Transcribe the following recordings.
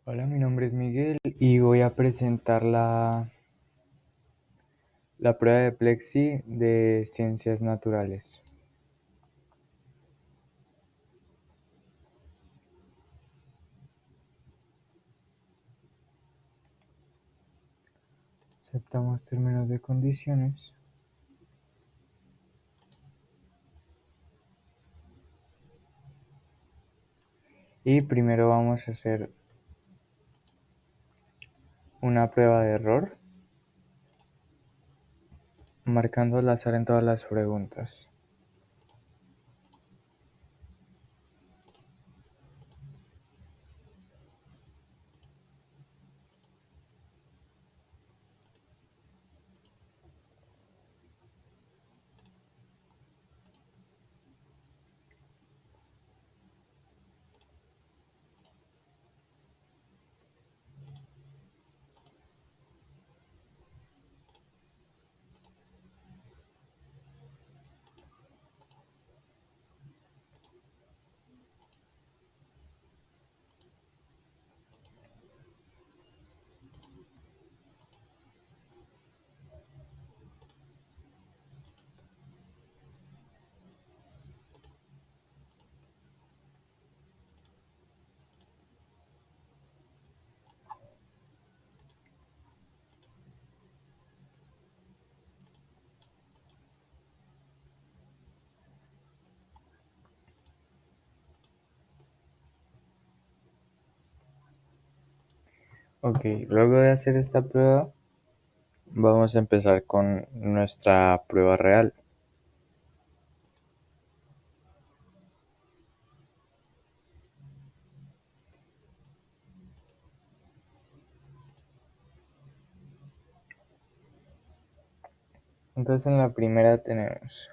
Hola, mi nombre es Miguel y voy a presentar la prueba de Plexi de Ciencias Naturales. Aceptamos términos de condiciones. Y primero vamos a hacer una prueba de error, marcando al azar en todas las preguntas. Ok, luego de hacer esta prueba, vamos a empezar con nuestra prueba real. Entonces en la primera tenemos: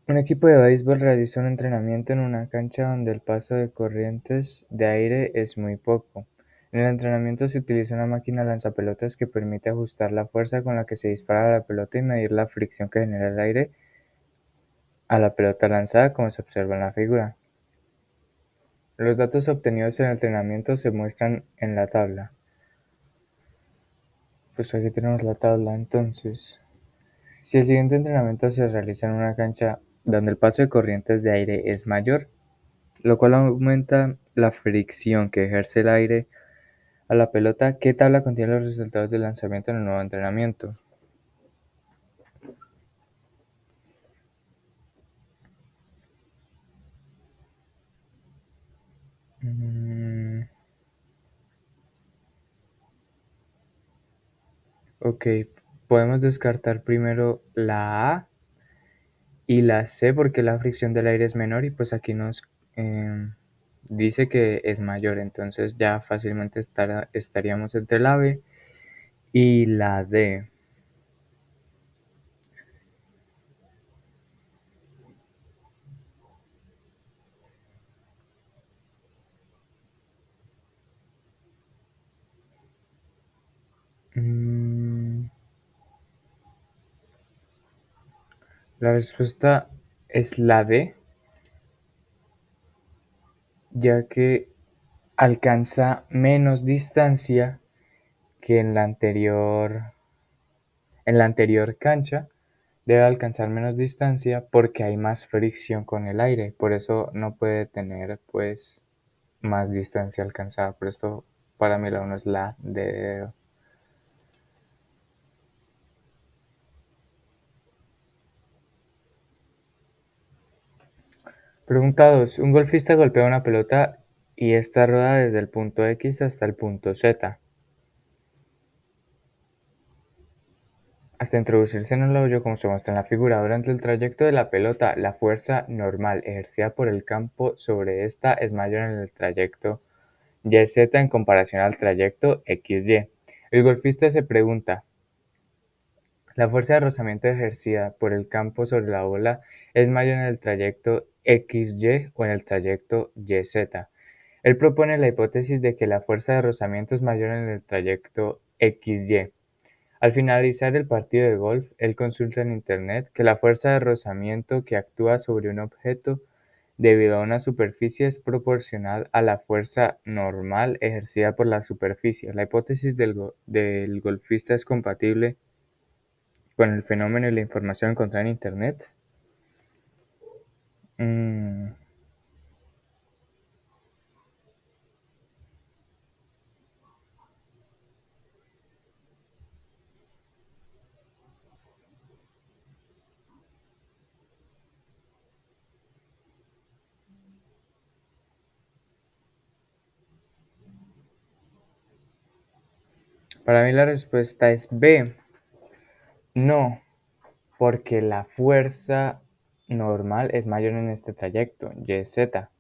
un equipo de béisbol realiza un entrenamiento en una cancha donde el paso de corrientes de aire es muy poco. En el entrenamiento se utiliza una máquina lanzapelotas que permite ajustar la fuerza con la que se dispara la pelota y medir la fricción que genera el aire a la pelota lanzada, como se observa en la figura. Los datos obtenidos en el entrenamiento se muestran en la tabla. Pues aquí tenemos la tabla. Entonces, si el siguiente entrenamiento se realiza en una cancha donde el paso de corrientes de aire es mayor, lo cual aumenta la fricción que ejerce el aire a la pelota, ¿qué tabla contiene los resultados del lanzamiento en el nuevo entrenamiento? Mm, ok, podemos descartar primero la A y la C porque la fricción del aire es menor y pues aquí nos dice que es mayor, entonces ya fácilmente estaríamos entre la B y la D. Mm, la respuesta es la D, ya que alcanza menos distancia que en la anterior cancha. Debe alcanzar menos distancia porque hay más fricción con el aire, por eso no puede tener pues más distancia alcanzada. Por esto para mí la 1 es la de... Pregunta 2. Un golfista golpea una pelota y esta rueda desde el punto X hasta el punto Z, hasta introducirse en el hoyo como se muestra en la figura. Durante el trayecto de la pelota, la fuerza normal ejercida por el campo sobre esta es mayor en el trayecto YZ en comparación al trayecto XY. El golfista se pregunta: ¿la fuerza de rozamiento ejercida por el campo sobre la bola es mayor en el trayecto XY o en el trayecto YZ? Él propone la hipótesis de que la fuerza de rozamiento es mayor en el trayecto XY. Al finalizar el partido de golf, él consulta en internet que la fuerza de rozamiento que actúa sobre un objeto debido a una superficie es proporcional a la fuerza normal ejercida por la superficie. La hipótesis del golfista es compatible con el fenómeno y la información encontrada en Internet. Mm, para mí la respuesta es B. No, porque la fuerza normal es mayor en este trayecto, y es Z.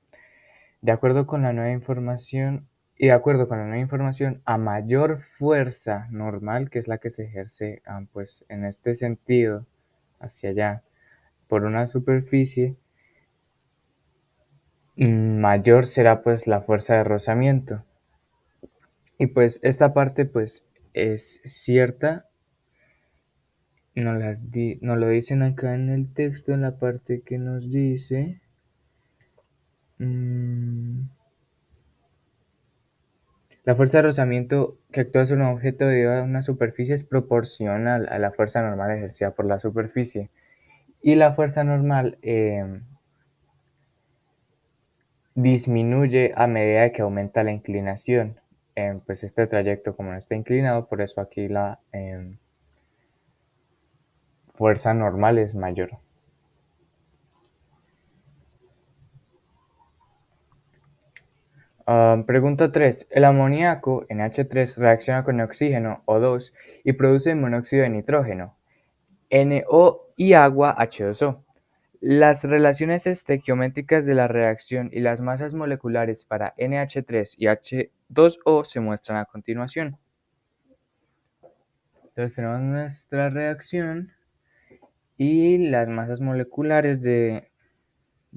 De acuerdo con la nueva información, de acuerdo con la nueva información, a mayor fuerza normal, que es la que se ejerce pues, en este sentido, hacia allá, por una superficie, mayor será pues la fuerza de rozamiento. Y pues esta parte pues es cierta, nos lo dicen acá en el texto, en la parte que nos dice... mm, la fuerza de rozamiento que actúa sobre un objeto debido a una superficie es proporcional a la fuerza normal ejercida por la superficie. Y la fuerza normal disminuye a medida que aumenta la inclinación. Pues este trayecto como no está inclinado, por eso aquí la fuerza normal es mayor. Pregunta 3. El amoníaco, NH3, reacciona con oxígeno, O2, y produce monóxido de nitrógeno, NO y agua, H2O. Las relaciones estequiométricas de la reacción y las masas moleculares para NH3 y H2O se muestran a continuación. Entonces tenemos nuestra reacción y las masas moleculares de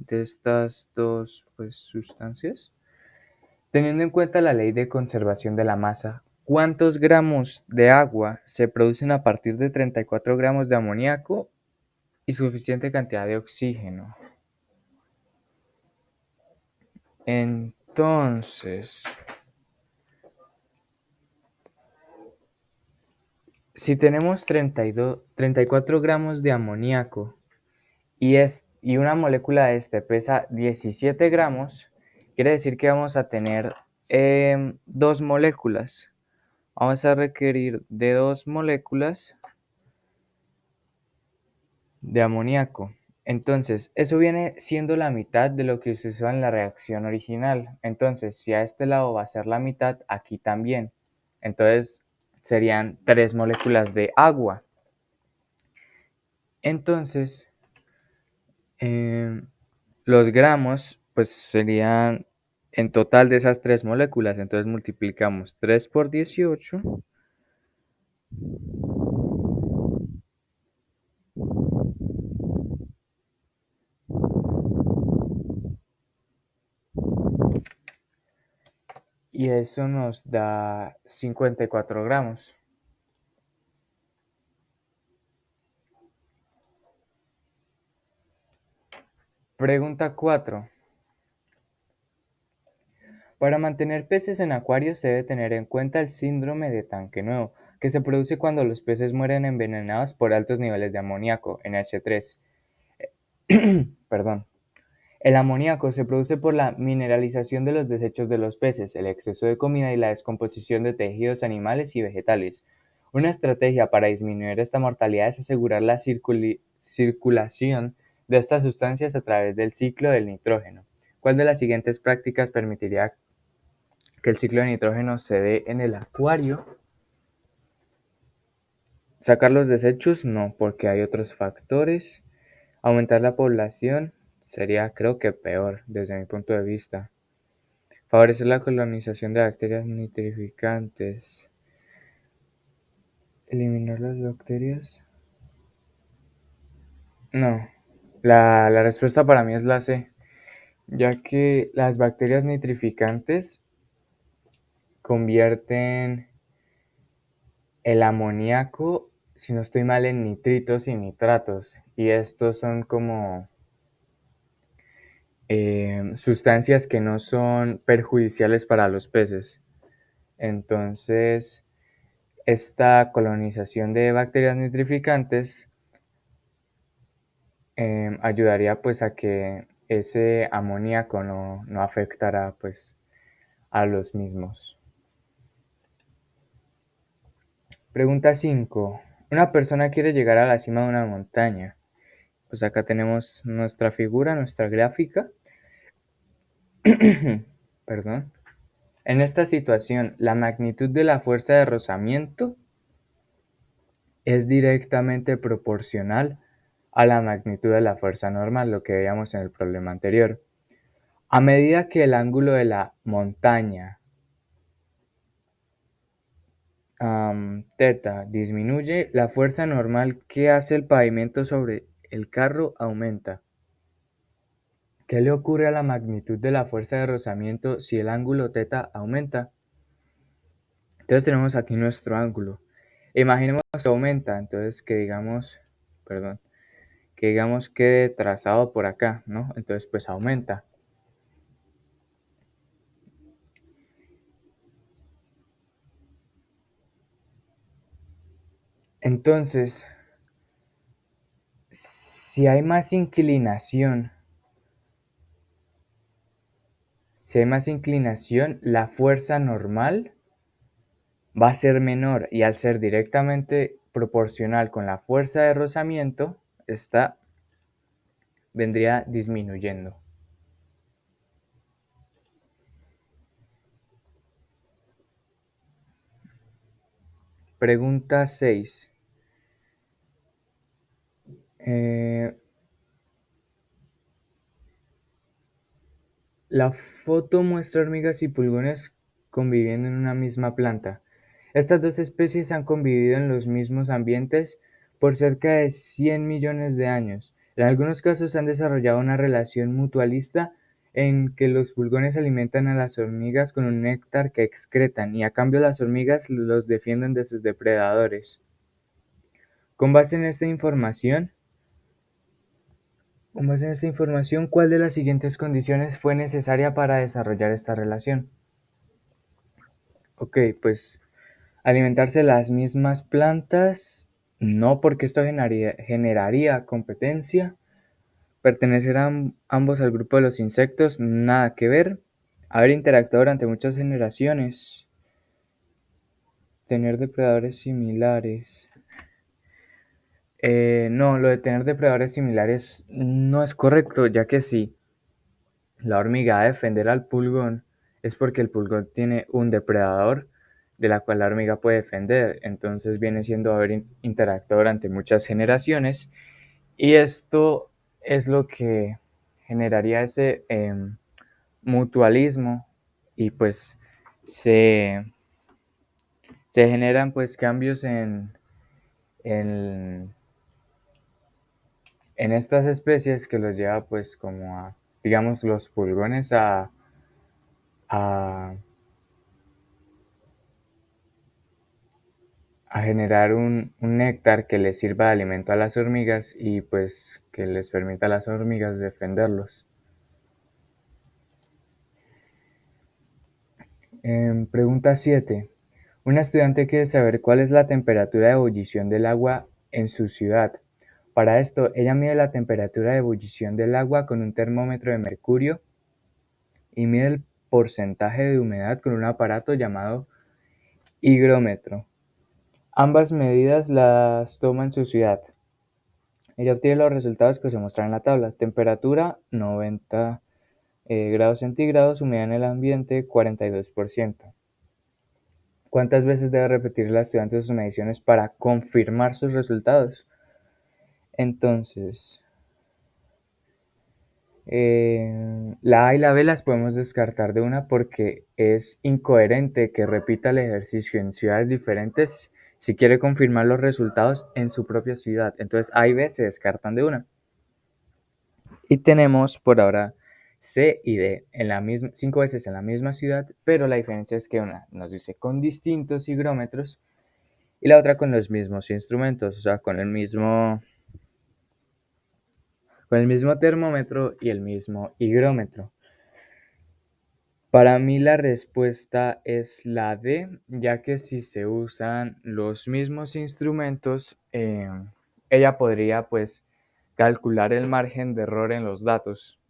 estas dos pues, sustancias. Teniendo en cuenta la ley de conservación de la masa, ¿cuántos gramos de agua se producen a partir de 34 gramos de amoníaco y suficiente cantidad de oxígeno? Entonces, si tenemos 34 gramos de amoníaco y una molécula de este pesa 17 gramos, quiere decir que vamos a tener dos moléculas. Vamos a requerir de dos moléculas de amoníaco. Entonces, eso viene siendo la mitad de lo que se usó en la reacción original. Entonces, si a este lado va a ser la mitad, aquí también. Entonces, serían 3 moléculas de agua. Entonces, los gramos, pues serían en total de esas 3 moléculas. Entonces, multiplicamos 3 por 18. Y eso nos da 54 gramos. Pregunta 4. Para mantener peces en acuarios se debe tener en cuenta el síndrome de tanque nuevo, que se produce cuando los peces mueren envenenados por altos niveles de amoníaco, NH3. Perdón. El amoníaco se produce por la mineralización de los desechos de los peces, el exceso de comida y la descomposición de tejidos animales y vegetales. Una estrategia para disminuir esta mortalidad es asegurar la circulación de estas sustancias a través del ciclo del nitrógeno. ¿Cuál de las siguientes prácticas permitiría que el ciclo de nitrógeno se dé en el acuario? Sacar los desechos, no, porque hay otros factores. Aumentar la población sería, creo que peor, desde mi punto de vista. Favorecer la colonización de bacterias nitrificantes. Eliminar las bacterias. No, la respuesta para mí es la C, ya que las bacterias nitrificantes convierten el amoníaco, si no estoy mal, en nitritos y nitratos. Y estos son como sustancias que no son perjudiciales para los peces. Entonces, esta colonización de bacterias nitrificantes ayudaría pues a que ese amoníaco no afectara pues a los mismos. Pregunta 5. Una persona quiere llegar a la cima de una montaña. Pues acá tenemos nuestra figura, nuestra gráfica. Perdón. En esta situación, la magnitud de la fuerza de rozamiento es directamente proporcional a la magnitud de la fuerza normal, lo que veíamos en el problema anterior. A medida que el ángulo de la montaña θ disminuye, la fuerza normal que hace el pavimento sobre el carro aumenta. ¿Qué le ocurre a la magnitud de la fuerza de rozamiento si el ángulo θ aumenta? Entonces tenemos aquí nuestro ángulo. Imaginemos que aumenta, entonces que digamos quede trazado por acá, ¿no? Entonces pues aumenta. Entonces, si hay más inclinación, la fuerza normal va a ser menor y al ser directamente proporcional con la fuerza de rozamiento, esta vendría disminuyendo. Pregunta 6. La foto muestra hormigas y pulgones conviviendo en una misma planta. Estas dos especies han convivido en los mismos ambientes por cerca de 100 millones de años. En algunos casos han desarrollado una relación mutualista en que los pulgones alimentan a las hormigas con un néctar que excretan y a cambio las hormigas los defienden de sus depredadores. Con base en esta información, ¿cuál de las siguientes condiciones fue necesaria para desarrollar esta relación? Ok, pues alimentarse las mismas plantas, no, porque esto generaría competencia. Pertenecer ambos al grupo de los insectos, nada que ver. Haber interactuado durante muchas generaciones. Tener depredadores similares. No, lo de tener depredadores similares no es correcto, ya que si la hormiga va a defender al pulgón es porque el pulgón tiene un depredador de la cual la hormiga puede defender. Entonces viene siendo haber interactuado durante muchas generaciones y esto es lo que generaría ese mutualismo y pues se, se generan pues cambios en, en estas especies que los lleva pues como a, digamos, los pulgones a generar un néctar que les sirva de alimento a las hormigas y pues que les permita a las hormigas defenderlos. Pregunta 7. Una estudiante quiere saber cuál es la temperatura de ebullición del agua en su ciudad. Para esto, ella mide la temperatura de ebullición del agua con un termómetro de mercurio y mide el porcentaje de humedad con un aparato llamado higrómetro. Ambas medidas las toma en su ciudad. Ella obtiene los resultados que se muestran en la tabla. Temperatura 90 grados centígrados, humedad en el ambiente 42%. ¿Cuántas veces debe repetir la estudiante sus mediciones para confirmar sus resultados? Entonces, la A y la B las podemos descartar de una porque es incoherente que repita el ejercicio en ciudades diferentes si quiere confirmar los resultados en su propia ciudad. Entonces A y B se descartan de una. Y tenemos por ahora C y D en la misma, 5 veces en la misma ciudad, pero la diferencia es que una nos dice con distintos higrómetros y la otra con los mismos instrumentos, o sea, con con el mismo termómetro y el mismo higrómetro. Para mí la respuesta es la D, ya que si se usan los mismos instrumentos, ella podría pues calcular el margen de error en los datos.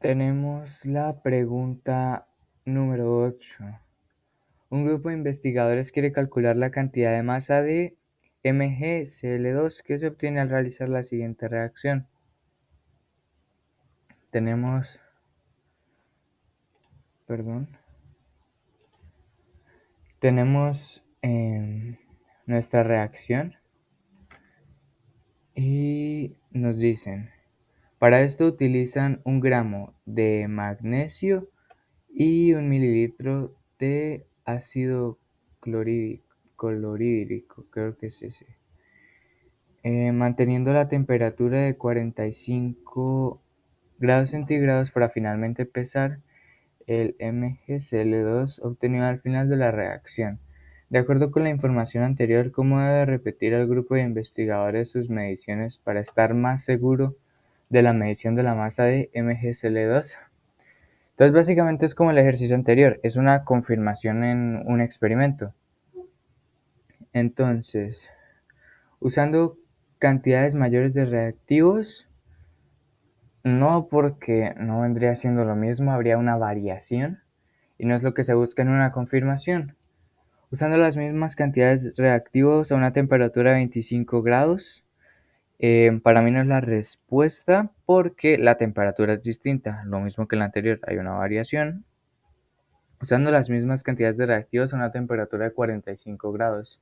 Tenemos la pregunta número 8. Un grupo de investigadores quiere calcular la cantidad de masa de MgCl2 que se obtiene al realizar la siguiente reacción. Tenemos, nuestra reacción y nos dicen, para esto utilizan 1 gramo de magnesio y 1 mililitro de ácido clorhídrico, creo que es ese. Manteniendo la temperatura de 45 grados centígrados para finalmente pesar el MgCl2 obtenido al final de la reacción. De acuerdo con la información anterior, ¿cómo debe repetir el grupo de investigadores sus mediciones para estar más seguro de la medición de la masa de MgCl2? Entonces, básicamente es como el ejercicio anterior, es una confirmación en un experimento. Entonces, usando cantidades mayores de reactivos, no, porque no vendría siendo lo mismo, habría una variación y no es lo que se busca en una confirmación. Usando las mismas cantidades de reactivos a una temperatura de 25 grados, para mí no es la respuesta porque la temperatura es distinta, lo mismo que en la anterior, hay una variación. Usando las mismas cantidades de reactivos a una temperatura de 45 grados.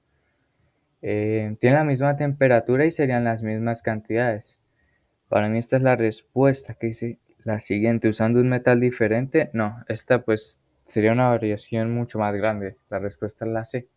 Tienen la misma temperatura y serían las mismas cantidades. Para mí esta es la respuesta que dice la siguiente, usando un metal diferente. No, esta pues sería una variación mucho más grande. La respuesta es la C.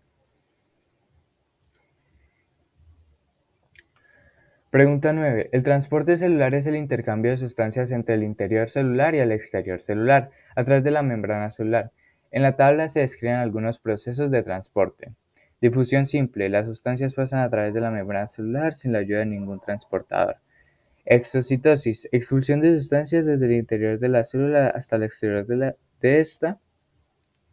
Pregunta 9. El transporte celular es el intercambio de sustancias entre el interior celular y el exterior celular, a través de la membrana celular. En la tabla se describen algunos procesos de transporte. Difusión simple. Las sustancias pasan a través de la membrana celular sin la ayuda de ningún transportador. Exocitosis. Expulsión de sustancias desde el interior de la célula hasta el exterior de esta.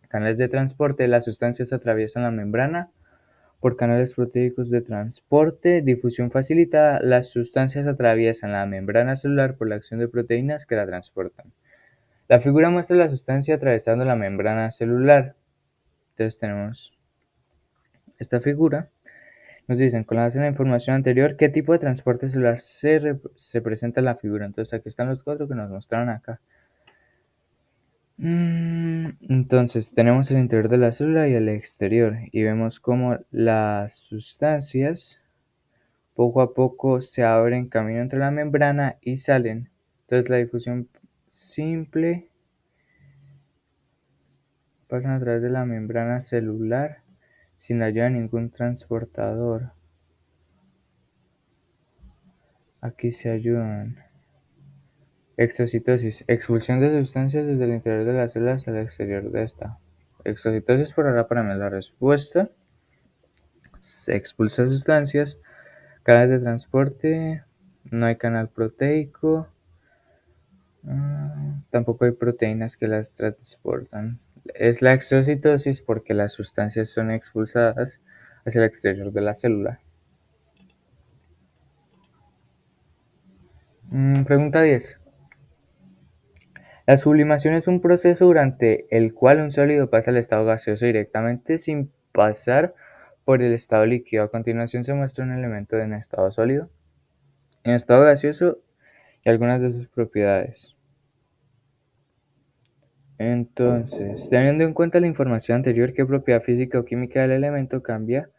Canales de transporte. Las sustancias atraviesan la membrana por canales proteicos de transporte. Difusión facilitada. Las sustancias atraviesan la membrana celular por la acción de proteínas que la transportan. La figura muestra la sustancia atravesando la membrana celular. Entonces tenemos esta figura. Nos dicen, con base en la información anterior, qué tipo de transporte celular se presenta en la figura. Entonces aquí están los 4 que nos mostraron acá. Entonces tenemos el interior de la célula y el exterior y vemos cómo las sustancias poco a poco se abren camino entre la membrana y salen. Entonces la difusión simple pasa a través de la membrana celular sin la ayuda de ningún transportador. Aquí se ayudan. Exocitosis. Expulsión de sustancias desde el interior de las células al exterior de esta. Exocitosis por ahora para mí es la respuesta. Se expulsa sustancias. Canales de transporte. No hay canal proteico. Tampoco hay proteínas que las transportan. Es la exocitosis porque las sustancias son expulsadas hacia el exterior de la célula. Pregunta 10. La sublimación es un proceso durante el cual un sólido pasa al estado gaseoso directamente sin pasar por el estado líquido. A continuación se muestra un elemento en estado sólido, en estado gaseoso y algunas de sus propiedades. Entonces, teniendo en cuenta la información anterior, ¿qué propiedad física o química del elemento cambia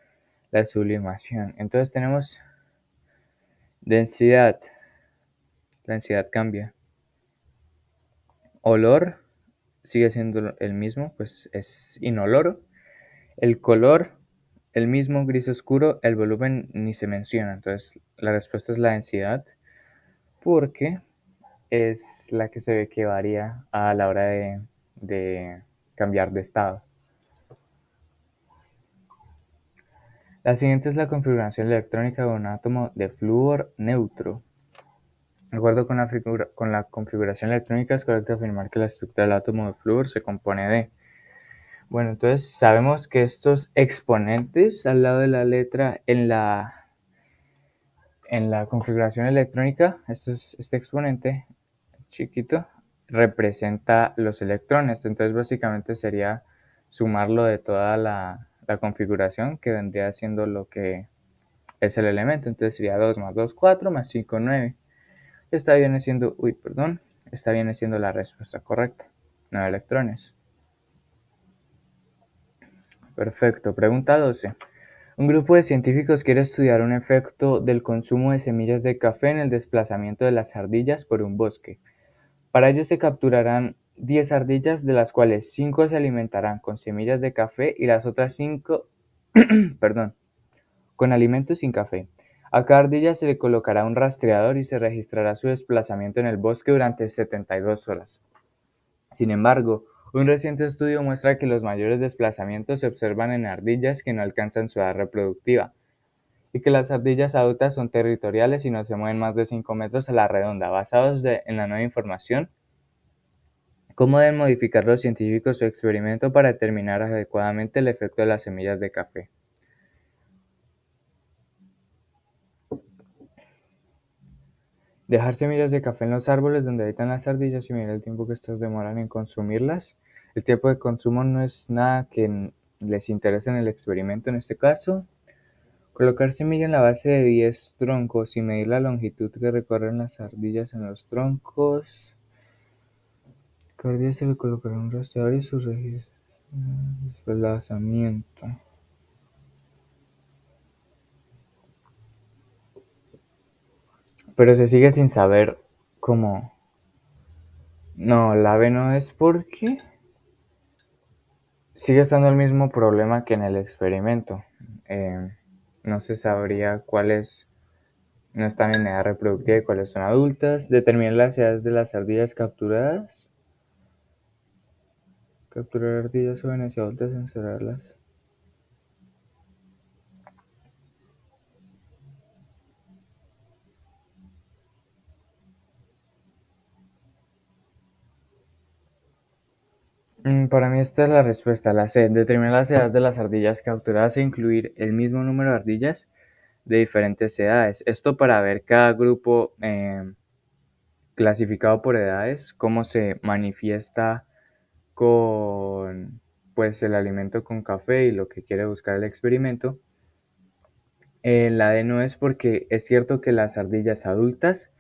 la sublimación? Entonces tenemos densidad. La densidad cambia. Olor sigue siendo el mismo, pues es inoloro. El color, el mismo, gris oscuro. El volumen ni se menciona. Entonces la respuesta es la densidad, porque es la que se ve que varía a la hora de cambiar de estado. La siguiente es la configuración electrónica de un átomo de flúor neutro. De acuerdo con la configuración electrónica, es correcto afirmar que la estructura del átomo de flúor se compone de... Bueno, entonces sabemos que estos exponentes al lado de la letra en la configuración electrónica, este exponente chiquito representa los electrones. Entonces básicamente sería sumarlo de toda la configuración, que vendría siendo lo que es el elemento. Entonces sería 2 más 2, 4 más 5, 9. Esta viene siendo la respuesta correcta. 9 electrones. Perfecto. Pregunta 12. Un grupo de científicos quiere estudiar un efecto del consumo de semillas de café en el desplazamiento de las ardillas por un bosque. Para ello se capturarán 10 ardillas, de las cuales 5 se alimentarán con semillas de café y las otras 5, perdón, con alimentos sin café. A cada ardilla se le colocará un rastreador y se registrará su desplazamiento en el bosque durante 72 horas. Sin embargo, un reciente estudio muestra que los mayores desplazamientos se observan en ardillas que no alcanzan su edad reproductiva, y que las ardillas adultas son territoriales y no se mueven más de 5 metros a la redonda. Basados en la nueva información, ¿cómo deben modificar los científicos su experimento para determinar adecuadamente el efecto de las semillas de café? Dejar semillas de café en los árboles donde habitan las ardillas y mirar el tiempo que estas demoran en consumirlas. El tiempo de consumo no es nada que les interese en el experimento en este caso. Colocar semilla en la base de 10 troncos y medir la longitud que recorren las ardillas en los troncos. Cada día se le colocará un rastreador y su desplazamiento. Pero se sigue sin saber cómo. No, la B no es porque sigue estando el mismo problema que en el experimento. Eh, no se sabría cuáles no están en edad reproductiva y cuáles son adultas. Determinar las edades de las ardillas capturadas. Capturar ardillas jóvenes y adultas y encerrarlas. Para mí esta es la respuesta, la C. Determinar las edades de las ardillas capturadas e incluir el mismo número de ardillas de diferentes edades. Esto para ver cada grupo clasificado por edades, cómo se manifiesta con pues el alimento con café y lo que quiere buscar el experimento. La D no es porque es cierto que las ardillas adultas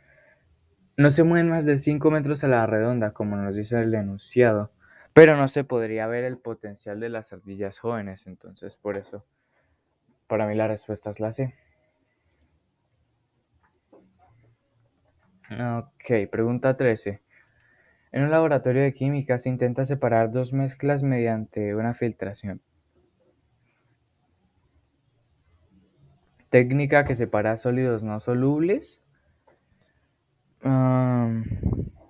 no se mueven más de 5 metros a la redonda, como nos dice el enunciado, pero no se podría ver el potencial de las ardillas jóvenes, entonces por eso para mí la respuesta es la C. Ok, pregunta 13. En un laboratorio de química se intenta separar dos mezclas mediante una filtración. Técnica que separa sólidos no solubles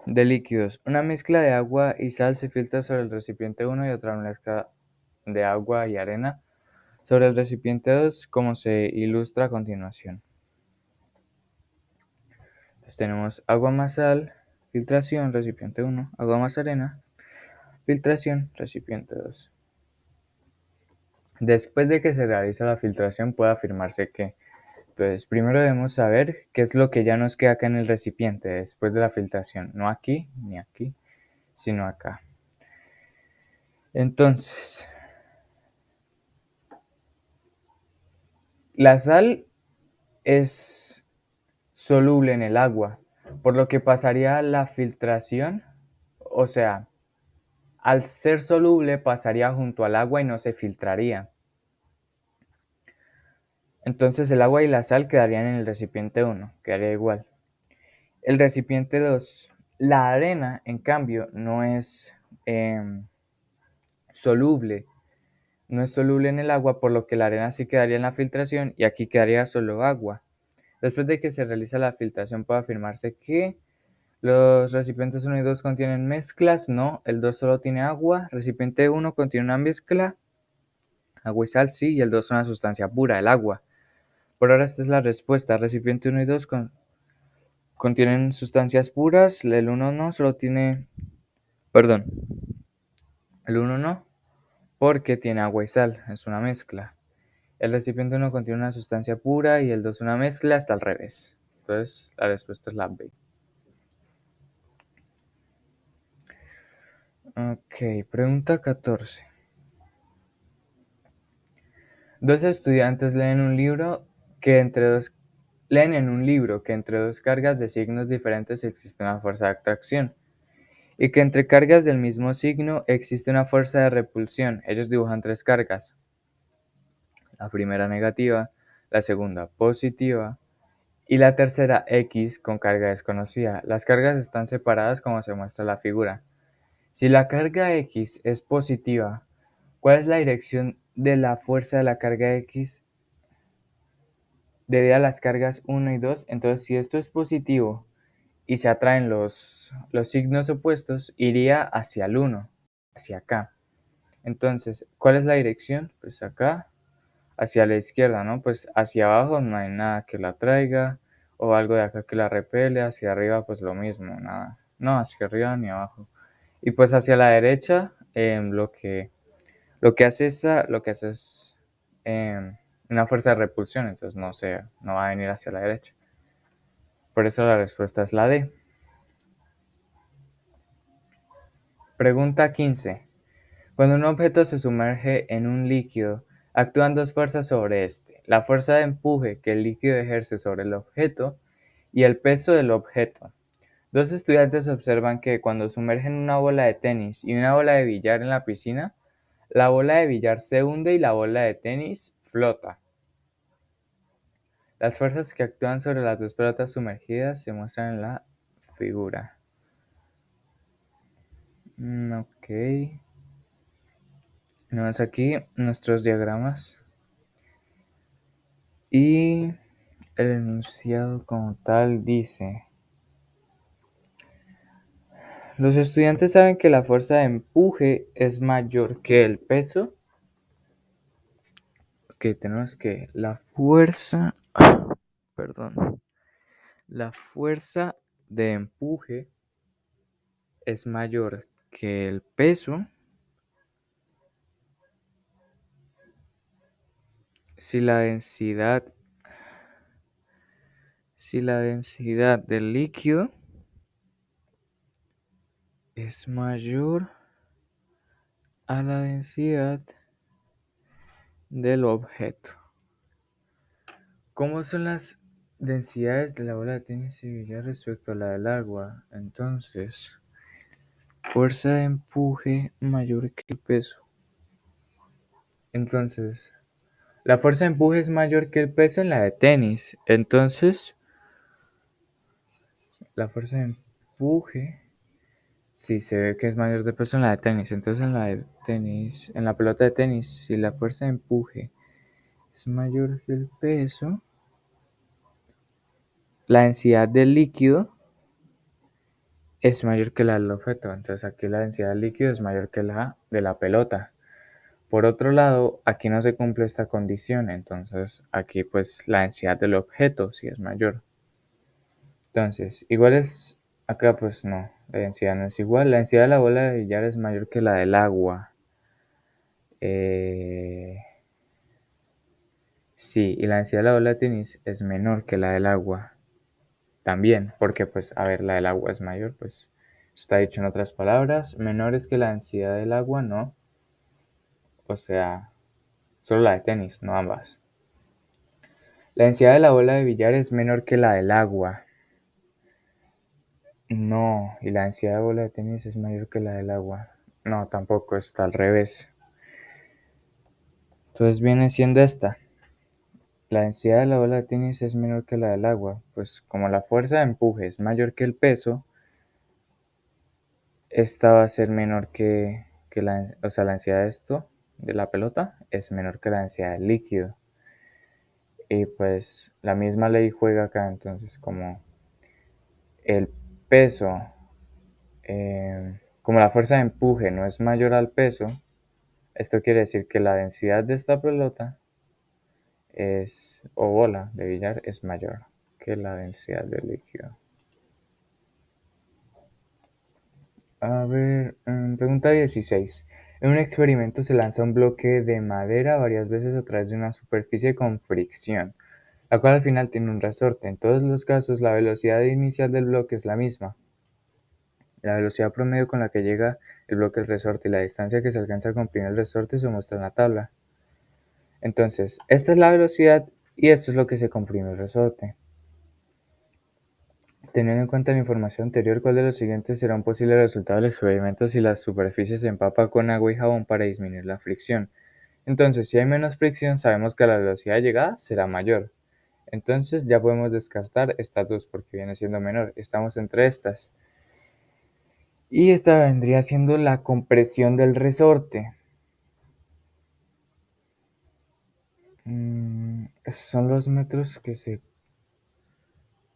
de líquidos. Una mezcla de agua y sal se filtra sobre el recipiente 1 y otra mezcla de agua y arena sobre el recipiente 2, como se ilustra a continuación. Entonces tenemos agua más sal, filtración, recipiente 1, agua más arena, filtración, recipiente 2. Después de que se realiza la filtración puede afirmarse que, entonces primero debemos saber qué es lo que ya nos queda acá en el recipiente después de la filtración, no aquí ni aquí, sino acá. Entonces, la sal es soluble en el agua, por lo que pasaría la filtración, o sea, al ser soluble pasaría junto al agua y no se filtraría. Entonces el agua y la sal quedarían en el recipiente 1, quedaría igual. El recipiente 2, la arena, en cambio, no es soluble. No es soluble en el agua, por lo que la arena sí quedaría en la filtración y aquí quedaría solo agua. Después de que se realiza la filtración puede afirmarse que los recipientes 1 y 2 contienen mezclas. No, el 2 solo tiene agua. Recipiente 1 contiene una mezcla. Agua y sal, sí, y el 2 una sustancia pura, el agua. Por ahora esta es la respuesta. Recipiente uno y 2 contienen sustancias puras, el uno no, solo tiene, perdón, el uno no, porque tiene agua y sal, es una mezcla. El recipiente uno contiene una sustancia pura y el 2 una mezcla, hasta al revés. Entonces la respuesta es la B. Ok, pregunta 14. Dos estudiantes leen en un libro que entre dos cargas de signos diferentes existe una fuerza de atracción y que entre cargas del mismo signo existe una fuerza de repulsión. Ellos dibujan tres cargas. La primera negativa, la segunda positiva y la tercera X con carga desconocida. Las cargas están separadas como se muestra en la figura. Si la carga X es positiva, ¿cuál es la dirección de la fuerza de la carga X debido a las cargas uno y 2? Entonces, si esto es positivo y se atraen los signos opuestos, iría hacia el 1, hacia acá. Entonces, ¿cuál es la dirección? Pues acá, hacia la izquierda, ¿no? Pues hacia abajo no hay nada que la atraiga, o algo de acá que la repele, hacia arriba pues lo mismo, nada. No, hacia arriba ni abajo. Y pues hacia la derecha, lo que hace es una fuerza de repulsión, entonces no va a venir hacia la derecha. Por eso la respuesta es la D. Pregunta 15. Cuando un objeto se sumerge en un líquido, actúan dos fuerzas sobre este: la fuerza de empuje que el líquido ejerce sobre el objeto y el peso del objeto. Dos estudiantes observan que cuando sumergen una bola de tenis y una bola de billar en la piscina, la bola de billar se hunde y la bola de tenis flota. Las fuerzas que actúan sobre las dos pelotas sumergidas se muestran en la figura. Ok. Tenemos aquí nuestros diagramas. Y el enunciado como tal dice: los estudiantes saben que la fuerza de empuje es mayor que el peso. Ok, tenemos que perdón, la fuerza de empuje es mayor que el peso si la densidad del líquido es mayor a la densidad del objeto. ¿Cómo son las densidades de la bola de tenis y billar respecto a la del agua? Entonces, fuerza de empuje mayor que el peso. Entonces, la fuerza de empuje es mayor que el peso en la de tenis. Entonces, la fuerza de empuje, sí, se ve que es mayor de peso en la de tenis. Entonces, en la de tenis, en la pelota de tenis, si la fuerza de empuje es mayor que el peso, la densidad del líquido es mayor que la del objeto. Entonces aquí la densidad del líquido es mayor que la de la pelota. Por otro lado, aquí no se cumple esta condición. Entonces aquí pues la densidad del objeto sí es mayor. Entonces, igual es... Acá pues no, la densidad no es igual. La densidad de la bola de billar es mayor que la del agua. Sí, y la densidad de la bola de tenis es menor que la del agua. También, porque pues, a ver, la del agua es mayor, pues está dicho en otras palabras. Menor es que la densidad del agua, no. O sea, solo la de tenis, no ambas. La densidad de la bola de billar es menor que la del agua. No, y la densidad de bola de tenis es mayor que la del agua. No, tampoco, está al revés. Entonces viene siendo esta. La densidad de la bola de tenis es menor que la del agua. Pues como la fuerza de empuje es mayor que el peso, esta va a ser menor que o sea, la densidad de esto, de la pelota, es menor que la densidad del líquido. Y pues la misma ley juega acá, entonces como el peso, como la fuerza de empuje no es mayor al peso, Esto quiere decir que la densidad de esta pelota o bola de billar es mayor que la densidad del líquido. A ver, pregunta 16. En un experimento se lanza un bloque de madera varias veces a través de una superficie con fricción, la cual al final tiene un resorte. En todos los casos, la velocidad inicial del bloque es la misma. La velocidad promedio con la que llega el bloque al resorte y la distancia que se alcanza a comprimir el resorte se muestra en la tabla. Entonces, esta es la velocidad y esto es lo que se comprime el resorte. Teniendo en cuenta la información anterior, ¿cuál de los siguientes será un posible resultado del experimento si la superficie se empapa con agua y jabón para disminuir la fricción? Entonces, si hay menos fricción, sabemos que la velocidad de llegada será mayor. Entonces, ya podemos descartar estas dos porque viene siendo menor. Estamos entre estas. Y esta vendría siendo la compresión del resorte. Esos son los metros que se...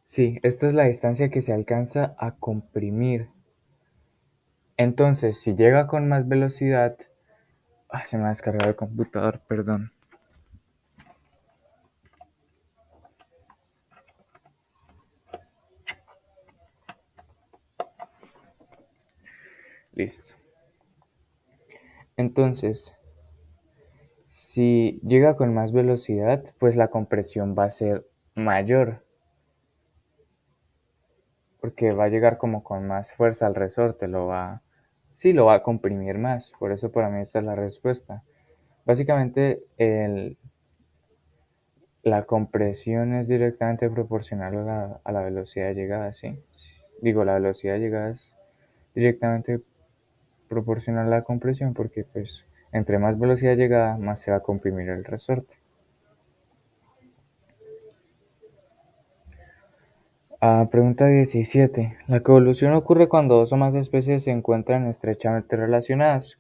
Sí, esta es la distancia que se alcanza a comprimir. Entonces, si llega con más velocidad... se me ha descargado el computador, perdón. Listo. Entonces, si llega con más velocidad, pues la compresión va a ser mayor, porque va a llegar como con más fuerza al resorte, sí, lo va a comprimir más, por eso para mí esta es la respuesta. Básicamente, la compresión es directamente proporcional a la velocidad de llegada, ¿sí? Digo, la velocidad de llegada es directamente proporcional a la compresión porque pues entre más velocidad de llegada, más se va a comprimir el resorte. Pregunta 17. La coevolución ocurre cuando dos o más especies se encuentran estrechamente relacionadas,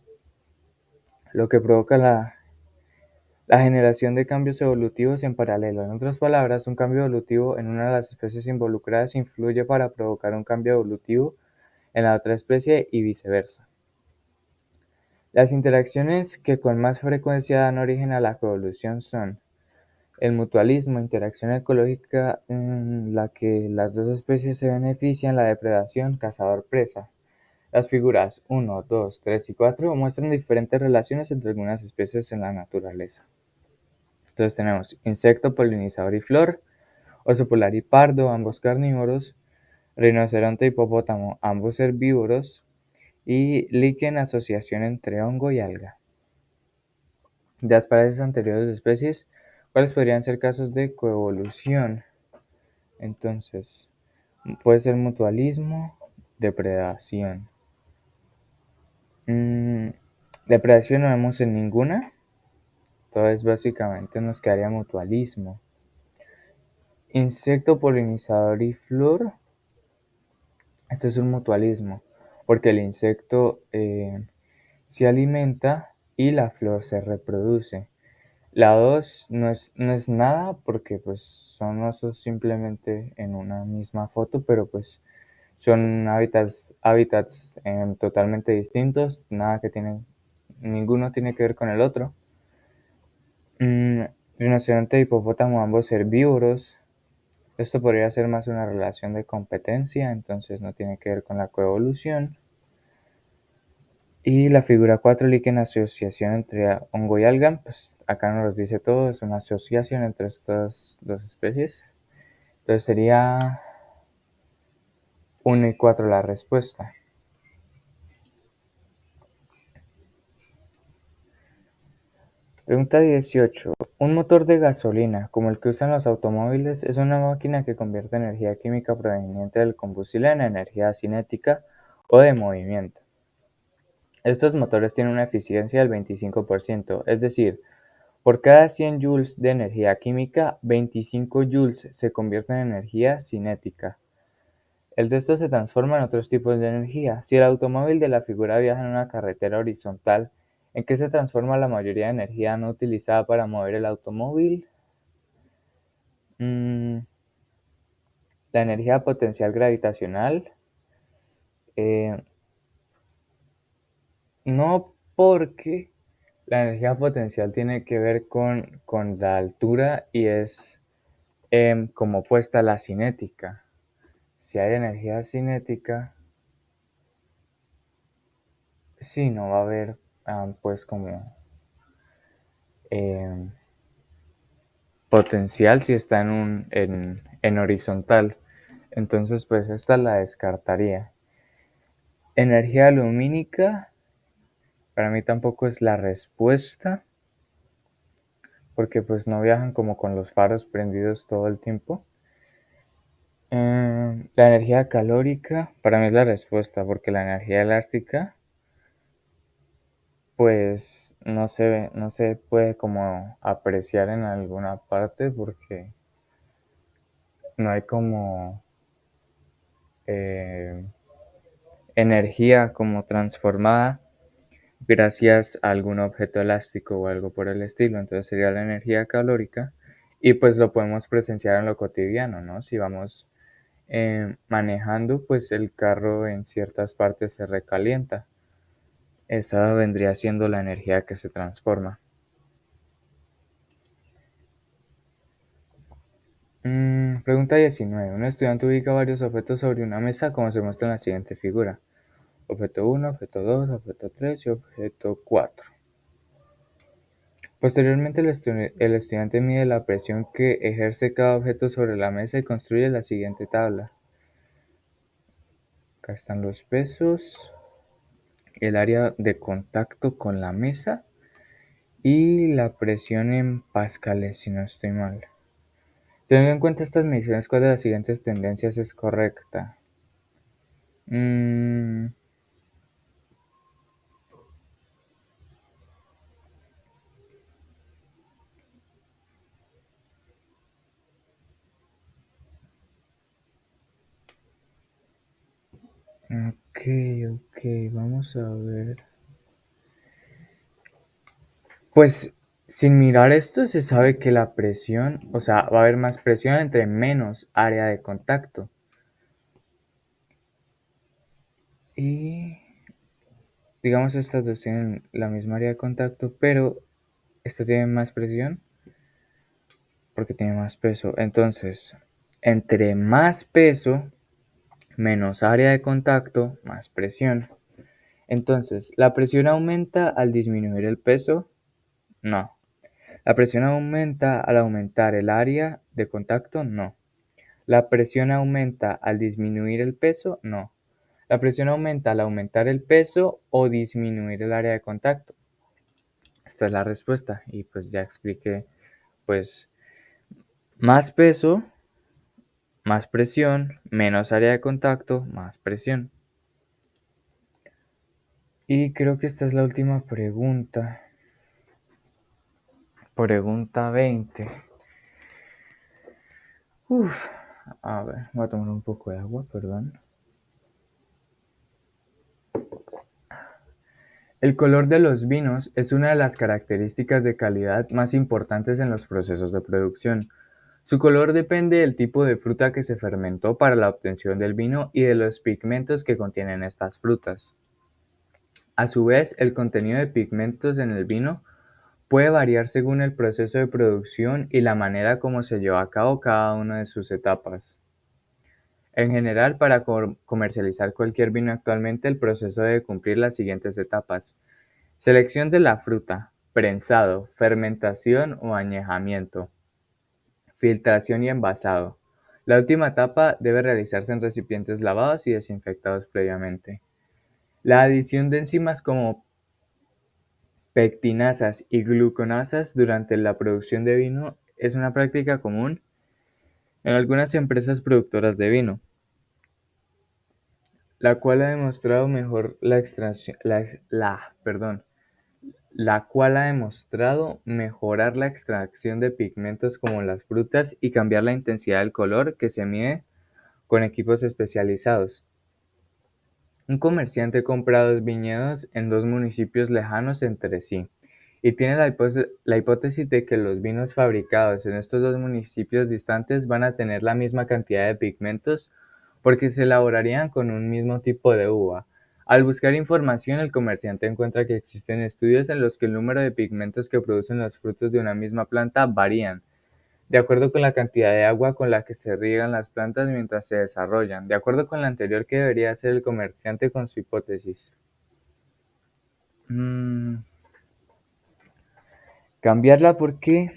lo que provoca la generación de cambios evolutivos en paralelo. En otras palabras, un cambio evolutivo en una de las especies involucradas influye para provocar un cambio evolutivo en la otra especie y viceversa. Las interacciones que con más frecuencia dan origen a la coevolución son el mutualismo, interacción ecológica en la que las dos especies se benefician, la depredación, cazador-presa. Las figuras 1, 2, 3 y 4 muestran diferentes relaciones entre algunas especies en la naturaleza. Entonces tenemos insecto, polinizador y flor, oso polar y pardo, ambos carnívoros, rinoceronte y hipopótamo, ambos herbívoros, y líquen, asociación entre hongo y alga. De las parejas anteriores de especies, ¿cuáles podrían ser casos de coevolución? Entonces, puede ser mutualismo, depredación. Depredación no vemos en ninguna, entonces básicamente nos quedaría mutualismo. Insecto, polinizador y flor, este es un mutualismo, porque el insecto se alimenta y la flor se reproduce. La 2 no es nada porque pues son osos simplemente en una misma foto, pero pues son hábitats totalmente distintos, ninguno tiene que ver con el otro. Rinoceronte y hipopótamo, ambos herbívoros. Esto podría ser más una relación de competencia, entonces no tiene que ver con la coevolución. Y la figura 4, líquen, asociación entre hongo y alga, pues acá nos los dice todo, es una asociación entre estas dos especies. Entonces sería 1 y 4 la respuesta. Pregunta 18. Un motor de gasolina, como el que usan los automóviles, es una máquina que convierte energía química proveniente del combustible en energía cinética o de movimiento. Estos motores tienen una eficiencia del 25%, es decir, por cada 100 joules de energía química, 25 joules se convierten en energía cinética. El resto se transforma en otros tipos de energía. Si el automóvil de la figura viaja en una carretera horizontal, ¿en qué se transforma la mayoría de energía no utilizada para mover el automóvil? La energía potencial gravitacional. No, porque La energía potencial tiene que ver con la altura y es como opuesta a la cinética. Si hay energía cinética, sí, no va a haber pues como em, potencial si está en horizontal. Entonces, pues esta la descartaría. Energía lumínica, para mí tampoco es la respuesta, porque pues no viajan como con los faros prendidos todo el tiempo. La energía calórica, para mí es la respuesta, porque la energía elástica, pues no se puede como apreciar en alguna parte porque no hay como eh, energía como transformada gracias a algún objeto elástico o algo por el estilo. Entonces sería la energía calórica y pues lo podemos presenciar en lo cotidiano, ¿no? Si vamos manejando, pues el carro en ciertas partes se recalienta. Esa vendría siendo la energía que se transforma. Pregunta 19. Un estudiante ubica varios objetos sobre una mesa como se muestra en la siguiente figura. Objeto 1, objeto 2, objeto 3 y objeto 4. Posteriormente, el estudiante mide la presión que ejerce cada objeto sobre la mesa y construye la siguiente tabla. Acá están los pesos, el área de contacto con la mesa y la presión en pascales, si no estoy mal. Teniendo en cuenta estas mediciones, ¿cuál de las siguientes tendencias es correcta? Mm, ok, ok, vamos a ver. Pues sin mirar esto se sabe que la presión, o sea, va a haber más presión entre menos área de contacto. Y digamos estas dos tienen la misma área de contacto, pero esta tiene más presión porque tiene más peso. Entonces, entre más peso, menos área de contacto, más presión. Entonces, ¿la presión aumenta al disminuir el peso? No. ¿La presión aumenta al aumentar el área de contacto? No. ¿La presión aumenta al disminuir el peso? No. ¿La presión aumenta al aumentar el peso o disminuir el área de contacto? Esta es la respuesta y pues ya expliqué, pues más peso, más presión, menos área de contacto, más presión. Y creo que esta es la última pregunta. Pregunta 20. Uf, a ver, voy a tomar un poco de agua, perdón. El color de los vinos es una de las características de calidad más importantes en los procesos de producción. Su color depende del tipo de fruta que se fermentó para la obtención del vino y de los pigmentos que contienen estas frutas. A su vez, el contenido de pigmentos en el vino puede variar según el proceso de producción y la manera como se lleva a cabo cada una de sus etapas. En general, para comercializar cualquier vino actualmente, el proceso debe cumplir las siguientes etapas: selección de la fruta, prensado, fermentación o añejamiento, filtración y envasado. La última etapa debe realizarse en recipientes lavados y desinfectados previamente. La adición de enzimas como pectinasas y gluconasas durante la producción de vino es una práctica común en algunas empresas productoras de vino, la cual ha demostrado mejor la extracción, la cual ha demostrado mejorar la extracción de pigmentos como las frutas y cambiar la intensidad del color que se mide con equipos especializados. Un comerciante compra dos viñedos en dos municipios lejanos entre sí y tiene la hipótesis de que los vinos fabricados en estos dos municipios distantes van a tener la misma cantidad de pigmentos porque se elaborarían con un mismo tipo de uva. Al buscar información, el comerciante encuentra que existen estudios en los que el número de pigmentos que producen los frutos de una misma planta varían, de acuerdo con la cantidad de agua con la que se riegan las plantas mientras se desarrollan, de acuerdo con la anterior que debería hacer el comerciante con su hipótesis. Mm, Cambiarla porque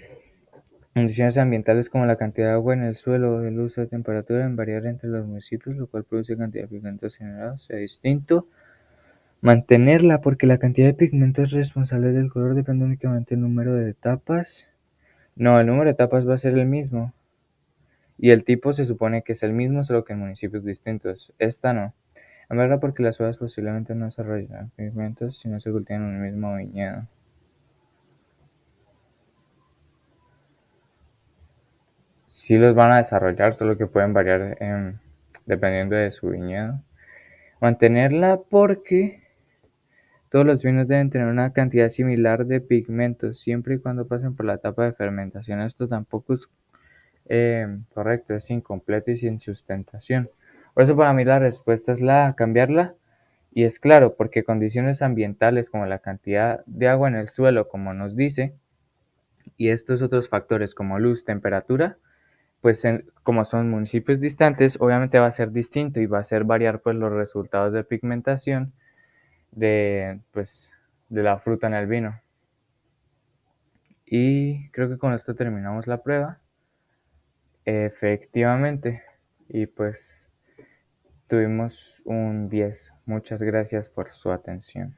condiciones ambientales como la cantidad de agua en el suelo o el uso de temperatura en variar entre los municipios, lo cual produce cantidad de pigmentos generados sea distinto. Mantenerla porque la cantidad de pigmentos responsables del color depende únicamente del número de etapas. No, el número de etapas va a ser el mismo. Y el tipo se supone que es el mismo, solo que en municipios distintos. Esta no. Cambiarla porque las uvas posiblemente no desarrollarán pigmentos si no se cultivan en el mismo viñedo. Sí los van a desarrollar, solo que pueden variar dependiendo de su viñedo. Mantenerla porque todos los vinos deben tener una cantidad similar de pigmentos, siempre y cuando pasen por la etapa de fermentación. Esto tampoco es correcto, es incompleto y sin sustentación. Por eso para mí la respuesta es la cambiarla. Y es claro, porque condiciones ambientales como la cantidad de agua en el suelo, como nos dice, y estos otros factores como luz, temperatura, pues como son municipios distantes, obviamente va a ser distinto y va a ser variar pues los resultados de pigmentación pues, de la fruta en el vino. Y creo que con esto terminamos la prueba. Efectivamente. Y pues tuvimos un 10. Muchas gracias por su atención.